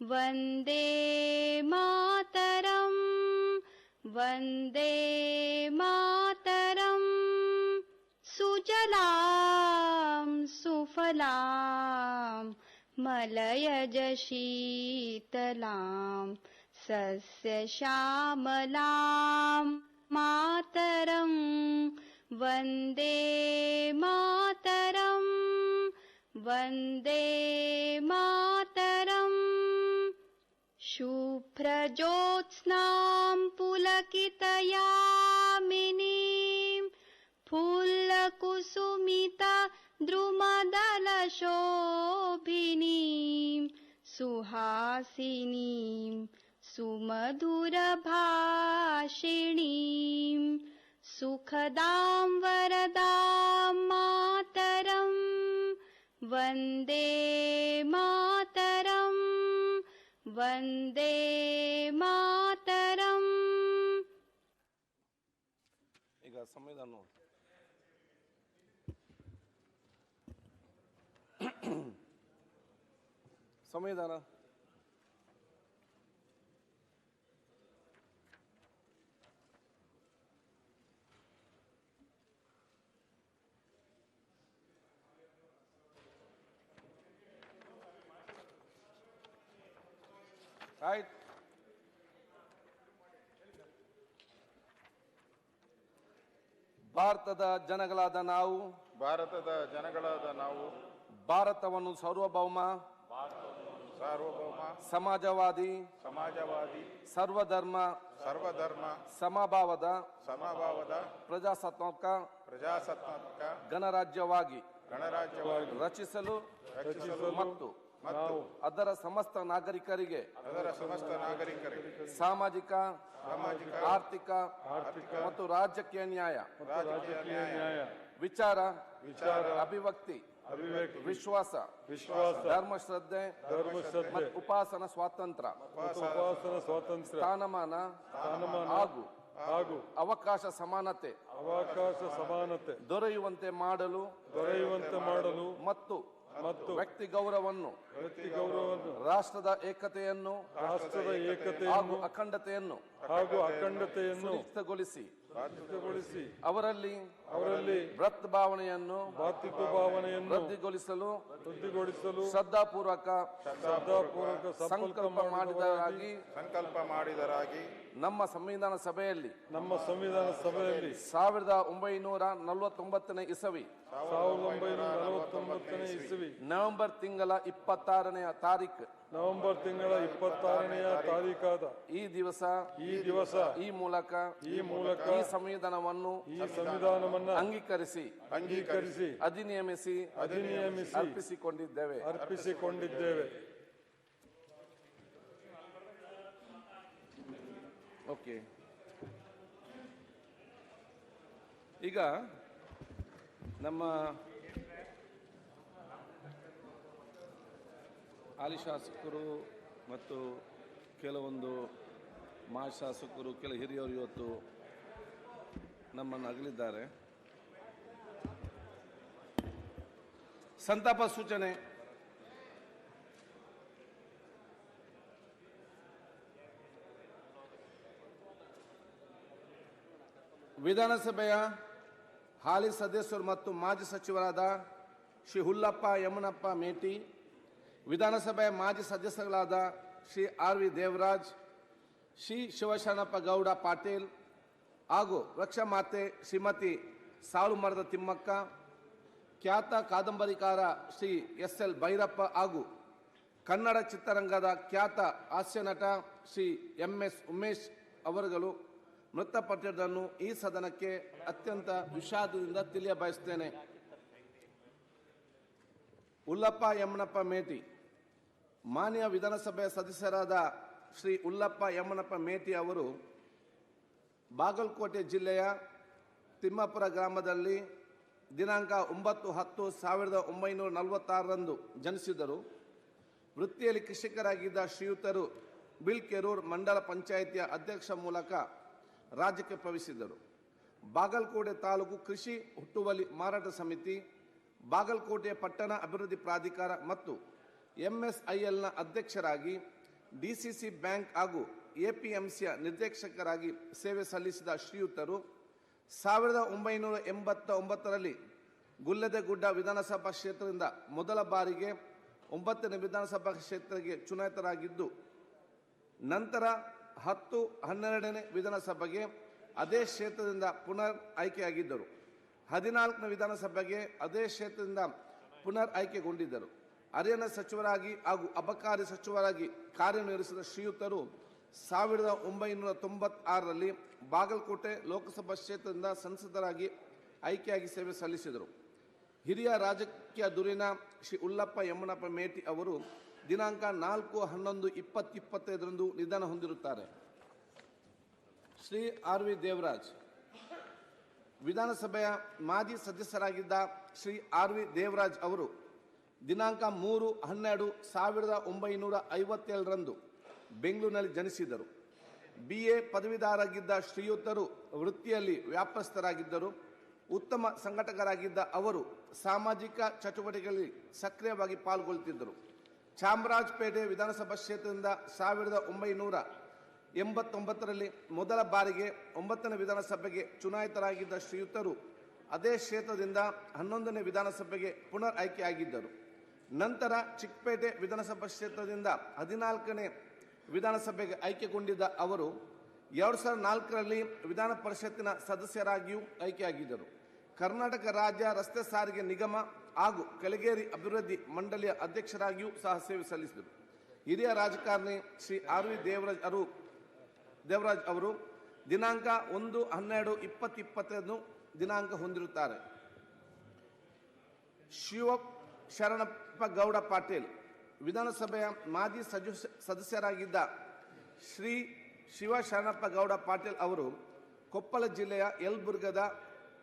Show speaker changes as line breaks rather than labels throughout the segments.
ವಂದೇ ಮಾತರಂ ವಂದೇ ಮಾತರಂ. ಸುಜಲಾಂ ಸುಫಲಾಂ ಮಲಯಜ ಶೀತಲಾಂ ಸಸ್ಯಶ್ಯಾಮಲಾಂ ಮಾತರಂ ವಂದೇ ಮಾತರಂ ವಂದೇ ಮಾತರಂ. ಶುಭ್ರಜ್ಯೋತ್ಸ್ನಾಂ ಪುಲಕಿತಯಾಮಿನೀಂ ಫುಲ್ಲಕುಸುಮಿತ ದ್ರುಮದಲಶೋಭಿನೀಂ ಸುಹಾಸಿನೀಂ ಸುಮಧುರಭಾಷಿಣೀಂ ಸುಖದಾಂ ವರದಾಂ ಮಾತರಂ ವಂದೇ ಮಾತರಂ ವಂದೇ ಮಾತರಂ.
ಈಗ ಸಂವಿಧಾನ ಸಂವಿಧಾನ ಆಯ್ತು. ಭಾರತದ ಜನಗಳಾದ ನಾವು ಭಾರತವನ್ನು ಸಾರ್ವಭೌಮ ಸಮಾಜವಾದಿ ಸರ್ವಧರ್ಮ ಸಮಭಾವದ ಪ್ರಜಾಸತ್ತಾತ್ಮಕ ಗಣರಾಜ್ಯವಾಗಿ ರಚಿಸಲು ಮತ್ತು ಅದರ ಸಮಸ್ತ ನಾಗರಿಕರಿಗೆ ಸಾಮಾಜಿಕ ಆರ್ಥಿಕ ಮತ್ತು ರಾಜಕೀಯ ನ್ಯಾಯ ವಿಚಾರ ಅಭಿವ್ಯಕ್ತಿ ವಿಶ್ವಾಸ ಧರ್ಮಶ್ರದ್ಧೆ ಮತ್ತು ಉಪಾಸನಾ ಸ್ವಾತಂತ್ರ್ಯ ಸ್ಥಾನಮಾನ ಹಾಗೂ ಅವಕಾಶ ಸಮಾನತೆ ದೊರೆಯುವಂತೆ ಮಾಡಲು ಮತ್ತು ವ್ಯಕ್ತಿ ಗೌರವವನ್ನು ರಾಷ್ಟ್ರದ ಏಕತೆಯನ್ನು ಹಾಗೂ ಅಖಂಡತೆಯನ್ನು ಸುನಿಶ್ಚಿತಗೊಳಿಸಿ ಅವರಲ್ಲಿ ವೃತ್ ಭಾವನೆಯನ್ನು ವೃದ್ಧಿಗೊಳಿಸಲು ಶ್ರದ್ಧಾಪೂರ್ವಕ ಸಂಕಲ್ಪ ಮಾಡಿದರಾಗಿ ನಮ್ಮ ಸಂವಿಧಾನ ಸಭೆಯಲ್ಲಿ 1949ನೇ ಇಸವಿ ನವೆಂಬರ್ ತಿಂಗಳ 26ನೇ ತಾರೀಕು ಈ ದಿವಸ ಈ ಮೂಲಕ ಈ ಸಂವಿಧಾನವನ್ನು ಅಂಗೀಕರಿಸಿ ಅಧಿನಿಯಮಿಸಿ ಅರ್ಪಿಸಿಕೊಂಡಿದ್ದೇವೆ. ಓಕೆ, ಈಗ ನಮ್ಮ ಹಾಲಿ ಶಾಸಕರು ಮತ್ತು ಕೆಲವೊಂದು ಮಾಜಿ ಶಾಸಕರು ಕೆಲ ಹಿರಿಯರು ಇವತ್ತು ನಮ್ಮನ್ನು ಅಗಲಿದ್ದಾರೆ. ಸಂತಾಪ ಸೂಚನೆ. ವಿಧಾನಸಭೆಯ ಹಾಲಿ ಸದಸ್ಯರು ಮತ್ತು ಮಾಜಿ ಸಚಿವರಾದ ಶ್ರೀ ಹುಲ್ಲಪ್ಪ ಯಮನಪ್ಪ ಮೇಟಿ, ವಿಧಾನಸಭೆಯ ಮಾಜಿ ಸದಸ್ಯಗಳಾದ ಶ್ರೀ ಆರ್.ವಿ. ದೇವರಾಜ್, ಶ್ರೀ ಶಿವಶರಣಪ್ಪ ಗೌಡ ಪಾಟೀಲ್ ಹಾಗೂ ವೃಕ್ಷಮಾತೆ ಶ್ರೀಮತಿ ಸಾಲುಮರದ ತಿಮ್ಮಕ್ಕ, ಖ್ಯಾತ ಕಾದಂಬರಿಕಾರ ಶ್ರೀ ಎಸ್.ಎಲ್. ಭೈರಪ್ಪ ಹಾಗೂ ಕನ್ನಡ ಚಿತ್ರರಂಗದ ಖ್ಯಾತ ಹಾಸ್ಯ ನಟ ಶ್ರೀ ಎಂ.ಎಸ್. ಉಮೇಶ್ ಅವರುಗಳು ಮೃತಪಟ್ಟಿರುವುದನ್ನು ಈ ಸದನಕ್ಕೆ ಅತ್ಯಂತ ವಿಷಾದದಿಂದ ತಿಳಿಯಬಯಸುತ್ತೇನೆ. ಹುಲ್ಲಪ್ಪ ಯಮನಪ್ಪ ಮೇಟಿ ಮಾನ್ಯ ವಿಧಾನಸಭೆಯ ಸದಸ್ಯರಾದ ಶ್ರೀ ಹುಲ್ಲಪ್ಪ ಯಮನಪ್ಪ ಮೇಟಿ ಅವರು ಬಾಗಲಕೋಟೆ ಜಿಲ್ಲೆಯ ತಿಮ್ಮಾಪುರ ಗ್ರಾಮದಲ್ಲಿ ದಿನಾಂಕ 9/10/1946ರಂದು ಜನಿಸಿದರು. ವೃತ್ತಿಯಲ್ಲಿ ಕೃಷಿಕರಾಗಿದ್ದ ಶ್ರೀಯುತರು ಬಿಲ್ಕೆರೂರ್ ಮಂಡಲ ಪಂಚಾಯಿತಿಯ ಅಧ್ಯಕ್ಷ ಮೂಲಕ ರಾಜ್ಯಕ್ಕೆ ಪ್ರವೇಶಿಸಿದರು. ಬಾಗಲಕೋಟೆ ತಾಲೂಕು ಕೃಷಿ ಹುಟ್ಟುವಳಿ ಮಾರಾಟ ಸಮಿತಿ, ಬಾಗಲಕೋಟೆ ಪಟ್ಟಣ ಅಭಿವೃದ್ಧಿ ಪ್ರಾಧಿಕಾರ ಮತ್ತು ಎಂಎಸ್ಐಎಲ್ನ ಅಧ್ಯಕ್ಷರಾಗಿ ಡಿಸಿಸಿ ಬ್ಯಾಂಕ್ ಹಾಗೂ ಎಪಿಎಂಸಿಯ ನಿರ್ದೇಶಕರಾಗಿ ಸೇವೆ ಸಲ್ಲಿಸಿದ ಶ್ರೀಯುತರು 1989ರಲ್ಲಿ ಗುಲ್ಲೆದೆಗುಡ್ಡ ವಿಧಾನಸಭಾ ಕ್ಷೇತ್ರದಿಂದ ಮೊದಲ ಬಾರಿಗೆ 9ನೇ ವಿಧಾನಸಭಾ ಕ್ಷೇತ್ರಕ್ಕೆ ಚುನಾಯಿತರಾಗಿದ್ದು, ನಂತರ 10, 12ನೇ ವಿಧಾನಸಭೆಗೆ ಅದೇ ಕ್ಷೇತ್ರದಿಂದ ಪುನರ್ ಆಯ್ಕೆಯಾಗಿದ್ದರು. 14ನೇ ವಿಧಾನಸಭೆಗೆ ಅದೇ ಕ್ಷೇತ್ರದಿಂದ ಪುನರ್ ಆಯ್ಕೆಗೊಂಡಿದ್ದರು. ಅರಣ್ಯ ಸಚಿವರಾಗಿ ಹಾಗೂ ಅಬಕಾರಿ ಸಚಿವರಾಗಿ ಕಾರ್ಯನಿರ್ವಹಿಸಿದ ಶ್ರೀಯುತರು 1996ರಲ್ಲಿ ಬಾಗಲಕೋಟೆ ಲೋಕಸಭಾ ಕ್ಷೇತ್ರದಿಂದ ಸಂಸದರಾಗಿ ಆಯ್ಕೆಯಾಗಿ ಸೇವೆ ಸಲ್ಲಿಸಿದರು. ಹಿರಿಯ ರಾಜಕೀಯ ಧುರೀಣ ಶ್ರೀ ಉಲ್ಲಪ್ಪ ಯಮನಪ್ಪ ಮೇಟಿ ಅವರು ದಿನಾಂಕ 4/11/2025ರಂದು ನಿಧನ ಹೊಂದಿರುತ್ತಾರೆ. ಶ್ರೀ ಆರ್ ವಿ ದೇವರಾಜ್ ವಿಧಾನಸಭೆಯ ಮಾಜಿ ಸದಸ್ಯರಾಗಿದ್ದ ಶ್ರೀ ಆರ್ ವಿ ದೇವರಾಜ್ ಅವರು ದಿನಾಂಕ 3/12/1957ರಂದು ಬೆಂಗಳೂರಿನಲ್ಲಿ ಜನಿಸಿದರು. BA ಪದವೀಧರರಾಗಿದ್ದ ಶ್ರೀಯುತರು ವೃತ್ತಿಯಲ್ಲಿ ವ್ಯಾಪಸ್ಥರಾಗಿದ್ದರು. ಉತ್ತಮ ಸಂಘಟಕರಾಗಿದ್ದ ಅವರು ಸಾಮಾಜಿಕ ಚಟುವಟಿಕೆಗಳಲ್ಲಿ ಸಕ್ರಿಯವಾಗಿ ಪಾಲ್ಗೊಳ್ಳುತ್ತಿದ್ದರು. ಚಾಮರಾಜಪೇಟೆ ವಿಧಾನಸಭಾ ಕ್ಷೇತ್ರದಿಂದ 1989ರಲ್ಲಿ ಮೊದಲ ಬಾರಿಗೆ 9ನೇ ವಿಧಾನಸಭೆಗೆ ಚುನಾಯಿತರಾಗಿದ್ದ ಶ್ರೀಯುತರು ಅದೇ ಕ್ಷೇತ್ರದಿಂದ 11ನೇ ವಿಧಾನಸಭೆಗೆ ಪುನರ್ ಆಯ್ಕೆಯಾಗಿದ್ದರು. ನಂತರ ಚಿಕ್ಕಪೇಟೆ ವಿಧಾನಸಭಾ ಕ್ಷೇತ್ರದಿಂದ 14ನೇ ವಿಧಾನಸಭೆಗೆ ಆಯ್ಕೆಗೊಂಡಿದ್ದ ಅವರು 2004ರಲ್ಲಿ ವಿಧಾನ ಪರಿಷತ್ತಿನ ಸದಸ್ಯರಾಗಿಯೂ ಆಯ್ಕೆಯಾಗಿದ್ದರು. ಕರ್ನಾಟಕ ರಾಜ್ಯ ರಸ್ತೆ ಸಾರಿಗೆ ನಿಗಮ ಹಾಗೂ ಕಲಗೇರಿ ಅಭಿವೃದ್ಧಿ ಮಂಡಳಿಯ ಅಧ್ಯಕ್ಷರಾಗಿಯೂ ಸಹ ಸೇವೆ ಸಲ್ಲಿಸಿದರು. ಹಿರಿಯ ರಾಜಕಾರಣಿ ಶ್ರೀ ಆರ್ ವಿ ದೇವರಾಜ್ ಅವರು ದಿನಾಂಕ 1/12/2020 ದಿನಾಂಕ ಹೊಂದಿರುತ್ತಾರೆ. ಶಿವಶರಣಪ್ಪ ಗೌಡ ಪಾಟೀಲ್ ವಿಧಾನಸಭೆಯ ಮಾಜಿ ಸದಸ್ಯರಾಗಿದ್ದ ಶ್ರೀ ಶಿವಶರಣಪ್ಪ ಗೌಡ ಪಾಟೀಲ್ ಅವರು ಕೊಪ್ಪಳ ಜಿಲ್ಲೆಯ ಯಲಬುರ್ಗದ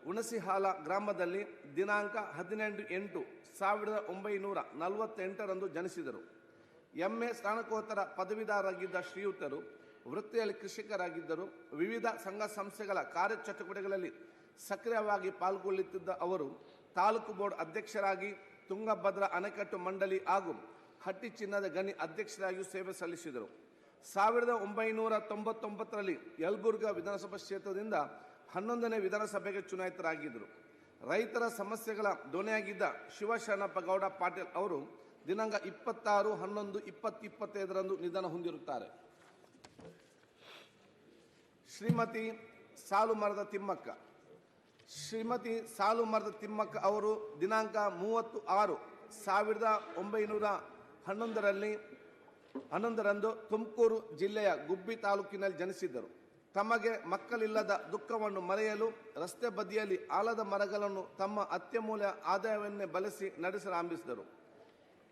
ಹುಣಸಿಹಾಲ ಗ್ರಾಮದಲ್ಲಿ ದಿನಾಂಕ 18/8/1948ರಂದು ಜನಿಸಿದರು. MA ಸ್ನಾತಕೋತ್ತರ ಪದವೀಧರರಾಗಿದ್ದ ಶ್ರೀಯುತರು ವೃತ್ತಿಯಲ್ಲಿ ಕೃಷಿಕರಾಗಿದ್ದರು. ವಿವಿಧ ಸಂಘ ಸಂಸ್ಥೆಗಳ ಕಾರ್ಯಚಟುವಟಿಕೆಗಳಲ್ಲಿ ಸಕ್ರಿಯವಾಗಿ ಪಾಲ್ಗೊಳ್ಳುತ್ತಿದ್ದ ಅವರು ತಾಲೂಕು ಬೋರ್ಡ್ ಅಧ್ಯಕ್ಷರಾಗಿ, ತುಂಗಭದ್ರಾ ಅಣೆಕಟ್ಟು ಮಂಡಳಿ ಹಾಗೂ ಹಟ್ಟಿ ಚಿನ್ನದ ಗಣಿ ಅಧ್ಯಕ್ಷರಾಗಿಯೂ ಸೇವೆ ಸಲ್ಲಿಸಿದರು. 1999ರಲ್ಲಿ ಯಲಬುರ್ಗಾ ವಿಧಾನಸಭಾ ಕ್ಷೇತ್ರದಿಂದ 11ನೇ ವಿಧಾನಸಭೆಗೆ ಚುನಾಯಿತರಾಗಿದ್ದರು. ರೈತರ ಸಮಸ್ಯೆಗಳ ಧ್ವನಿಯಾಗಿದ್ದ ಶಿವಶರಣಪ್ಪ ಗೌಡ ಪಾಟೀಲ್ ಅವರು ದಿನಾಂಕ 26/11/2025ರಂದು ನಿಧನ ಹೊಂದಿರುತ್ತಾರೆ. ಶ್ರೀಮತಿ ಸಾಲುಮರದ ತಿಮ್ಮಕ್ಕ ಅವರು ದಿನಾಂಕ 30/6/1911ರಂದು ತುಮಕೂರು ಜಿಲ್ಲೆಯ ಗುಬ್ಬಿ ತಾಲೂಕಿನಲ್ಲಿ ಜನಿಸಿದ್ದರು. ತಮಗೆ ಮಕ್ಕಳಿಲ್ಲದ ದುಃಖವನ್ನು ಮರೆಯಲು ರಸ್ತೆ ಬದಿಯಲ್ಲಿ ಆಲದ ಮರಗಳನ್ನು ತಮ್ಮ ಅತ್ಯಮೂಲ್ಯ ಆದಾಯವನ್ನೇ ಬಳಸಿ ನಡೆಸಲಾರಂಭಿಸಿದರು.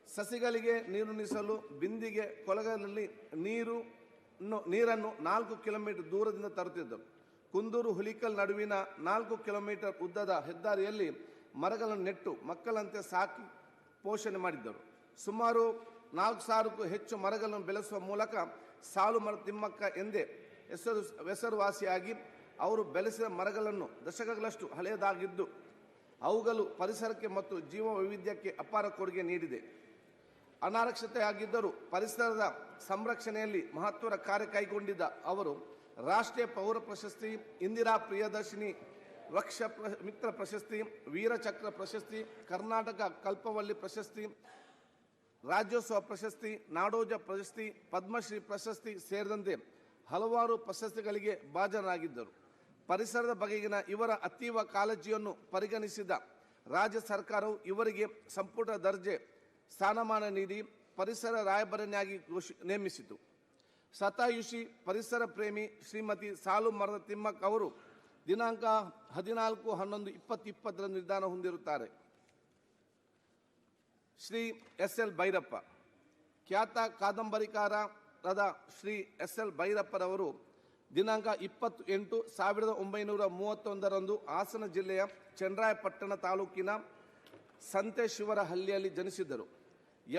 ಸಸಿಗಳಿಗೆ ನೀರುಣಿಸಲು ಬಿಂದಿಗೆ ಕೊಳಗಳಲ್ಲಿ ನೀರನ್ನು 4 ಕಿಲೋಮೀಟರ್ ದೂರದಿಂದ ತರುತ್ತಿದ್ದರು. ಕುಂದೂರು ಹುಲಿಕಲ್ ನಡುವಿನ 4 ಕಿಲೋಮೀಟರ್ ಉದ್ದದ ಹೆದ್ದಾರಿಯಲ್ಲಿ ಮರಗಳನ್ನು ನೆಟ್ಟು ಮಕ್ಕಳಂತೆ ಸಾಕಿ ಪೋಷಣೆ ಮಾಡಿದ್ದರು. ಸುಮಾರು 4,000ಕ್ಕೂ ಹೆಚ್ಚು ಮರಗಳನ್ನು ಬೆಳೆಸುವ ಮೂಲಕ ಸಾಲುಮರದ ತಿಮ್ಮಕ್ಕ ಎಂದೇ ಹೆಸರುವಾಸಿಯಾಗಿ, ಅವರು ಬೆಳೆಸಿದ ಮರಗಳನ್ನು ದಶಕಗಳಷ್ಟು ಹಳೆಯದಾಗಿದ್ದು ಅವುಗಳು ಪರಿಸರಕ್ಕೆ ಮತ್ತು ಜೀವ ವೈವಿಧ್ಯಕ್ಕೆ ಅಪಾರ ಕೊಡುಗೆ ನೀಡಿದೆ. ಅನಕ್ಷರತೆಯಾಗಿದ್ದರೂ ಪರಿಸರದ ಸಂರಕ್ಷಣೆಯಲ್ಲಿ ಮಹತ್ವದ ಕಾರ್ಯ ಕೈಗೊಂಡಿದ್ದ ಅವರು ರಾಷ್ಟ್ರೀಯ ಪೌರ ಪ್ರಶಸ್ತಿ, ಇಂದಿರಾ ಪ್ರಿಯದರ್ಶಿನಿ ವೃಕ್ಷ ಮಿತ್ರ ಪ್ರಶಸ್ತಿ, ವೀರಚಕ್ರ ಪ್ರಶಸ್ತಿ, ಕರ್ನಾಟಕ ಕಲ್ಪವಲ್ಲಿ ಪ್ರಶಸ್ತಿ, ರಾಜ್ಯೋತ್ಸವ ಪ್ರಶಸ್ತಿ, ನಾಡೋಜ ಪ್ರಶಸ್ತಿ, ಪದ್ಮಶ್ರೀ ಪ್ರಶಸ್ತಿ ಸೇರಿದಂತೆ ಹಲವಾರು ಪ್ರಶಸ್ತಿಗಳಿಗೆ ಭಾಜನರಾಗಿದ್ದರು. ಪರಿಸರದ ಬಗೆಗಿನ ಇವರ ಅತೀವ ಕಾಳಜಿಯನ್ನು ಪರಿಗಣಿಸಿದ ರಾಜ್ಯ ಸರ್ಕಾರವು ಇವರಿಗೆ ಸಂಪುಟ ದರ್ಜೆ ಸ್ಥಾನಮಾನ ನೀಡಿ ಪರಿಸರ ರಾಯಭಾರಿಯಾಗಿ ನೇಮಿಸಿತು. ಶತಾಯುಷಿ ಪರಿಸರ ಪ್ರೇಮಿ ಶ್ರೀಮತಿ ಸಾಲುಮರದ ತಿಮ್ಮಕ್ಕ ಅವರು ದಿನಾಂಕ 14/11/2020ರಂದು ನಿಧನ ಹೊಂದಿರುತ್ತಾರೆ. ಶ್ರೀ SL ಭೈರಪ್ಪ ಖ್ಯಾತ ಕಾದಂಬರಿಕಾರರಾದ ಶ್ರೀ SL ಭೈರಪ್ಪರವರು ದಿನಾಂಕ 28/1931ರಂದು ಹಾಸನ ಜಿಲ್ಲೆಯ ಚನ್ನರಾಯಪಟ್ಟಣ ತಾಲೂಕಿನ ಸಂತೇಶ್ವರಹಳ್ಳಿಯಲ್ಲಿ ಜನಿಸಿದರು.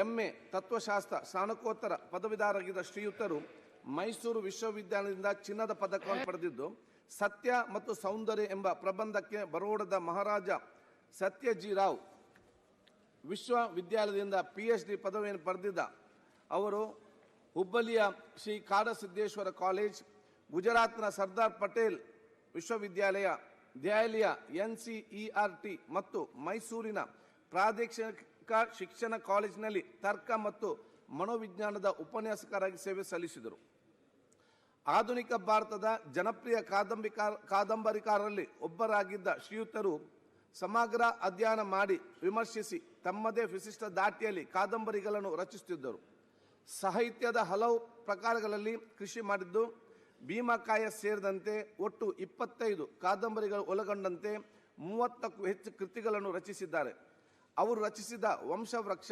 MA ತತ್ವಶಾಸ್ತ್ರ ಸ್ನಾತಕೋತ್ತರ ಪದವೀಧರರಾಗಿದ್ದ ಶ್ರೀಯುತರು ಮೈಸೂರು ವಿಶ್ವವಿದ್ಯಾಲಯದಿಂದ ಚಿನ್ನದ ಪದಕವನ್ನು ಪಡೆದಿದ್ದು, ಸತ್ಯ ಮತ್ತು ಸೌಂದರ್ಯ ಎಂಬ ಪ್ರಬಂಧಕ್ಕೆ ಬರೋಡದ ಮಹಾರಾಜ ಸತ್ಯಜಿರಾವ್ ವಿಶ್ವವಿದ್ಯಾಲಯದಿಂದ PhD ಪದವಿಯನ್ನು ಪಡೆದಿದ್ದ ಅವರು ಹುಬ್ಬಳ್ಳಿಯ ಶ್ರೀ ಕಾಡಸಿದ್ದೇಶ್ವರ ಕಾಲೇಜ್, ಗುಜರಾತ್ನ ಸರ್ದಾರ್ ಪಟೇಲ್ ವಿಶ್ವವಿದ್ಯಾಲಯ, ದೆಹಲಿಯ NCERT ಮತ್ತು ಮೈಸೂರಿನ ಪ್ರಾದೇಶಿಕ ಶಿಕ್ಷಣ ಕಾಲೇಜಿನಲ್ಲಿ ತರ್ಕ ಮತ್ತು ಮನೋವಿಜ್ಞಾನದ ಉಪನ್ಯಾಸಕರಾಗಿ ಸೇವೆ ಸಲ್ಲಿಸಿದರು. ಆಧುನಿಕ ಭಾರತದ ಜನಪ್ರಿಯ ಕಾದಂಬರಿಕಾರರಲ್ಲಿ ಒಬ್ಬರಾಗಿದ್ದ ಶ್ರೀಯುತರು ಸಮಗ್ರ ಅಧ್ಯಯನ ಮಾಡಿ ವಿಮರ್ಶಿಸಿ ತಮ್ಮದೇ ವಿಶಿಷ್ಟ ದಾಟಿಯಲ್ಲಿ ಕಾದಂಬರಿಗಳನ್ನು ರಚಿಸುತ್ತಿದ್ದರು. ಸಾಹಿತ್ಯದ ಹಲವು ಪ್ರಕಾರಗಳಲ್ಲಿ ಕೃಷಿ ಮಾಡಿದ್ದು, ಭೀಮಕಾಯ ಸೇರಿದಂತೆ ಒಟ್ಟು 25 ಕಾದಂಬರಿಗಳು ಒಳಗೊಂಡಂತೆ 30ಕ್ಕೂ ಹೆಚ್ಚು ಕೃತಿಗಳನ್ನು ರಚಿಸಿದ್ದಾರೆ. ಅವರು ರಚಿಸಿದ ವಂಶವೃಕ್ಷ,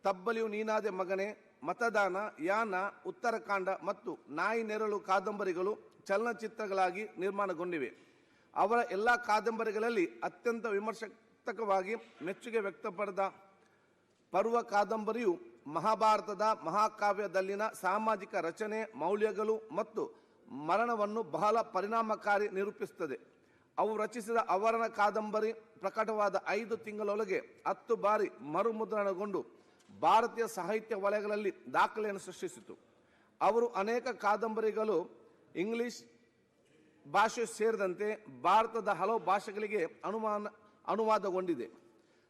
ತಬ್ಬಲಿಯು ನೀನಾದೆ ಮಗನೇ, ಮತದಾನ, ಯಾನ, ಉತ್ತರಾಖಂಡ ಮತ್ತು ನಾಯಿ ನೆರಳು ಕಾದಂಬರಿಗಳು ಚಲನಚಿತ್ರಗಳಾಗಿ ನಿರ್ಮಾಣಗೊಂಡಿವೆ. ಅವರ ಎಲ್ಲ ಕಾದಂಬರಿಗಳಲ್ಲಿ ಅತ್ಯಂತ ವಿಮರ್ಶಾತ್ಮಕವಾಗಿ ಮೆಚ್ಚುಗೆ ವ್ಯಕ್ತಪಡಿದ ಪರ್ವ ಕಾದಂಬರಿಯು ಮಹಾಭಾರತದ ಮಹಾಕಾವ್ಯದಲ್ಲಿನ ಸಾಮಾಜಿಕ ರಚನೆ, ಮೌಲ್ಯಗಳು ಮತ್ತು ಮರಣವನ್ನು ಬಹಳ ಪರಿಣಾಮಕಾರಿ ನಿರೂಪಿಸುತ್ತದೆ. ಅವು ರಚಿಸಿದ ಅವರನ ಕಾದಂಬರಿ ಪ್ರಕಟವಾದ 5 ತಿಂಗಳೊಳಗೆ 10 ಬಾರಿ ಮರುಮುದ್ರಣಗೊಂಡು ಭಾರತೀಯ ಸಾಹಿತ್ಯ ವಲಯಗಳಲ್ಲಿ ದಾಖಲೆಯನ್ನು ಸೃಷ್ಟಿಸಿತು. ಅವರು ಅನೇಕ ಕಾದಂಬರಿಗಳು ಇಂಗ್ಲಿಷ್ ಭಾಷೆ ಸೇರಿದಂತೆ ಭಾರತದ ಹಲವು ಭಾಷೆಗಳಿಗೆ ಅನುವಾದಗೊಂಡಿದೆ.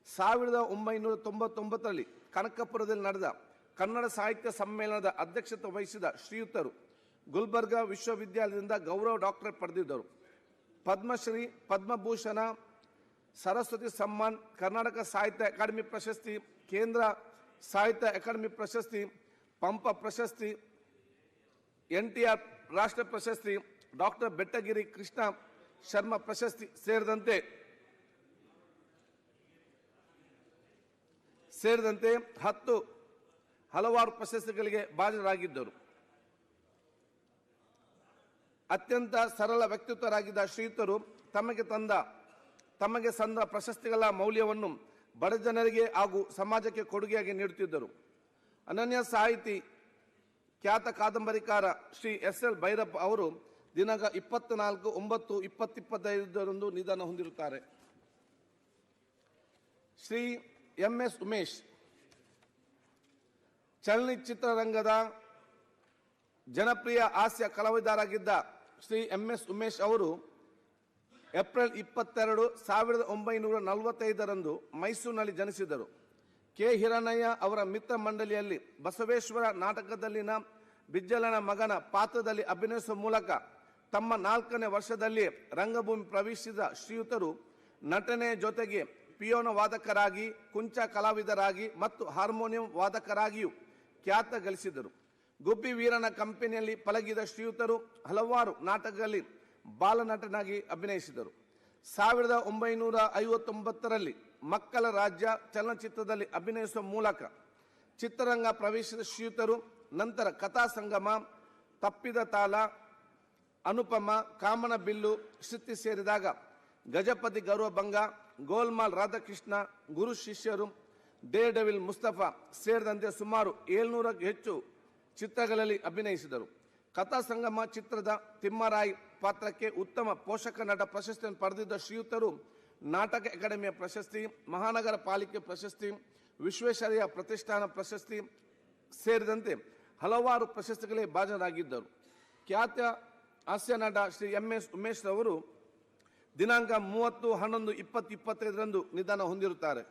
1999ರಲ್ಲಿ ಕನಕಪುರದಲ್ಲಿ ನಡೆದ ಕನ್ನಡ ಸಾಹಿತ್ಯ ಸಮ್ಮೇಳನದ ಅಧ್ಯಕ್ಷತೆ ವಹಿಸಿದ ಶ್ರೀಯುತರು ಗುಲ್ಬರ್ಗಾ ವಿಶ್ವವಿದ್ಯಾಲಯದಿಂದ ಗೌರವ ಡಾಕ್ಟರೇಟ್ ಪಡೆದಿದ್ದರು. ಪದ್ಮಶ್ರೀ, ಪದ್ಮಭೂಷಣ, ಸರಸ್ವತಿ ಸಮ್ಮಾನ್, ಕರ್ನಾಟಕ ಸಾಹಿತ್ಯ ಅಕಾಡೆಮಿ ಪ್ರಶಸ್ತಿ, ಕೇಂದ್ರ ಸಾಹಿತ್ಯ ಅಕಾಡೆಮಿ ಪ್ರಶಸ್ತಿ, ಪಂಪ ಪ್ರಶಸ್ತಿ, NTR ರಾಷ್ಟ್ರ ಪ್ರಶಸ್ತಿ, ಡಾಕ್ಟರ್ ಬೆಟ್ಟಗಿರಿ ಕೃಷ್ಣ ಶರ್ಮಾ ಪ್ರಶಸ್ತಿ ಸೇರಿದಂತೆ 10 ಹಲವಾರು ಪ್ರಶಸ್ತಿಗಳಿಗೆ ಭಾಜನರಾಗಿದ್ದರು. ಅತ್ಯಂತ ಸರಳ ವ್ಯಕ್ತಿತ್ವರಾಗಿದ್ದ ಶ್ರೀಯುತರು ತಮಗೆ ಸಂದ ಪ್ರಶಸ್ತಿಗಳ ಮೌಲ್ಯವನ್ನು ಬಡ ಜನರಿಗೆ ಹಾಗೂ ಸಮಾಜಕ್ಕೆ ಕೊಡುಗೆಯಾಗಿ ನೀಡುತ್ತಿದ್ದರು. ಅನನ್ಯ ಸಾಹಿತಿ, ಖ್ಯಾತ ಕಾದಂಬರಿಕಾರ ಶ್ರೀ SL ಭೈರಪ್ಪ ಅವರು ದಿನಾಂಕ 24/9/2025 ನಿಧನ ಹೊಂದಿರುತ್ತಾರೆ. ಶ್ರೀ MS ಉಮೇಶ್, ಚಲನಚಿತ್ರರಂಗದ ಜನಪ್ರಿಯ ಹಾಸ್ಯ ಕಲಾವಿದರಾಗಿದ್ದ ಶ್ರೀ MS ಉಮೇಶ್ ಅವರು ಏಪ್ರಿಲ್ 22, 1945 ಮೈಸೂರಿನಲ್ಲಿ ಜನಿಸಿದರು. ಕೆ. ಹಿರಣ್ಣಯ್ಯ ಅವರ ಮಿತ್ರ ಮಂಡಳಿಯಲ್ಲಿ ಬಸವೇಶ್ವರ ನಾಟಕದಲ್ಲಿನ ಬಿಜ್ಜಲನ ಮಗನ ಪಾತ್ರದಲ್ಲಿ ಅಭಿನಯಿಸುವ ಮೂಲಕ ತಮ್ಮ 4ನೇ ವರ್ಷದಲ್ಲಿ ರಂಗಭೂಮಿ ಪ್ರವೇಶಿಸಿದ ಶ್ರೀಯುತರು ನಟನೆ ಜೊತೆಗೆ ಪಿಯಾನೋ ವಾದಕರಾಗಿ, ಕುಂಚ ಕಲಾವಿದರಾಗಿ ಮತ್ತು ಹಾರ್ಮೋನಿಯಂ ವಾದಕರಾಗಿಯೂ ಖ್ಯಾತ ಗಳಿಸಿದರು. ಗುಬ್ಬಿ ವೀರನ ಕಂಪನಿಯಲ್ಲಿ ಪಳಗಿದ ಶ್ರೀಯುತರು ಹಲವಾರು ನಾಟಕಗಳಲ್ಲಿ ಬಾಲನಟನಾಗಿ ಅಭಿನಯಿಸಿದರು. 1959ರಲ್ಲಿ ಮಕ್ಕಳ ರಾಜ್ಯ ಚಲನಚಿತ್ರದಲ್ಲಿ ಅಭಿನಯಿಸುವ ಮೂಲಕ ಚಿತ್ರರಂಗ ಪ್ರವೇಶಿಸಿದ ಶ್ರೀಯುತರು ನಂತರ ಕಥಾ ಸಂಗಮ, ತಪ್ಪಿದ ತಾಳ, ಅನುಪಮ, ಕಾಮನ ಬಿಲ್ಲು, ಶ್ರುತಿ ಸೇರಿದಾಗ ಗಜಪತಿ ಗೌರವಭಂಗ, ಗೋಲ್ಮಾಲ್ ರಾಧಾಕೃಷ್ಣ, ಗುರು ಶಿಷ್ಯರು, ಡೇರ್ ಡೆವಿಲ್ ಮುಸ್ತಫಾ ಸೇರಿದಂತೆ ಸುಮಾರು 700ಕ್ಕೂ ಹೆಚ್ಚು ಚಿತ್ರಗಳಲ್ಲಿ ಅಭಿನಯಿಸಿದರು. ಕಥಾ ಸಂಗಮ ಚಿತ್ರದ ತಿಮ್ಮರಾಯಿ ಪಾತ್ರಕ್ಕೆ ಉತ್ತಮ ಪೋಷಕ ನಟ ಪ್ರಶಸ್ತಿಯನ್ನು ಪಡೆದಿದ್ದ ಶ್ರೀಯುತರು ನಾಟಕ ಅಕಾಡೆಮಿಯ ಪ್ರಶಸ್ತಿ, ಮಹಾನಗರ ಪಾಲಿಕೆ ಪ್ರಶಸ್ತಿ, ವಿಶ್ವೇಶ್ವರಯ್ಯ ಪ್ರತಿಷ್ಠಾನ ಪ್ರಶಸ್ತಿ ಸೇರಿದಂತೆ ಹಲವಾರು ಪ್ರಶಸ್ತಿಗಳಿಗೆ ಭಾಜನರಾಗಿದ್ದರು. ಖ್ಯಾತ ಹಾಸ್ಯ ನಟ ಶ್ರೀ MS ಉಮೇಶ್ ಅವರು ದಿನಾಂಕ 30/11/2025 ನಿಧನ ಹೊಂದಿರುತ್ತಾರೆ.